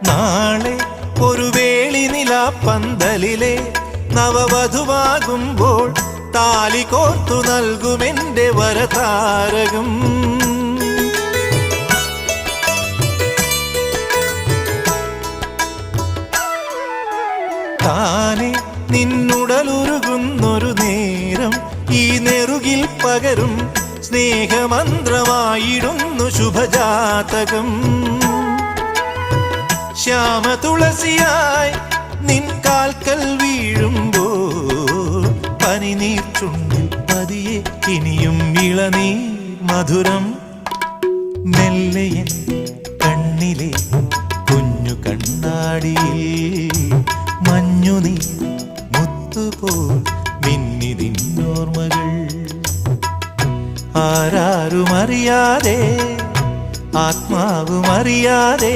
നാളെ ഒരു വേളി നിലാ പന്തലിലെ നവവധുവാകുമ്പോൾ താലി കോർത്തു നൽകുമെന്റെ വരതാരകം. താനെ നിന്നുടലുരുകുന്നൊരു നേരം ഈ നെറുകിൽ പകരും സ്നേഹമന്ത്രമായിടുന്നു ശുഭജാതകം. ശ്യാമതുളസിയായി നിൻ കാൽക്കൽ വീഴുമ്പോൾ പനിനീർ ചുണ്ടിൽ പതിയെ ഇനിയും ഇളനീർ മധുരം. മെല്ലയൻ കണ്ണിലെ കുഞ്ഞു കണ്ണാടിയിൽ മഞ്ഞുനീ മുത്തുപോൽ മിന്നിതിന്നോർമ്മകൾ. ആരാരുമറിയാതെ ആത്മാവുമറിയാതെ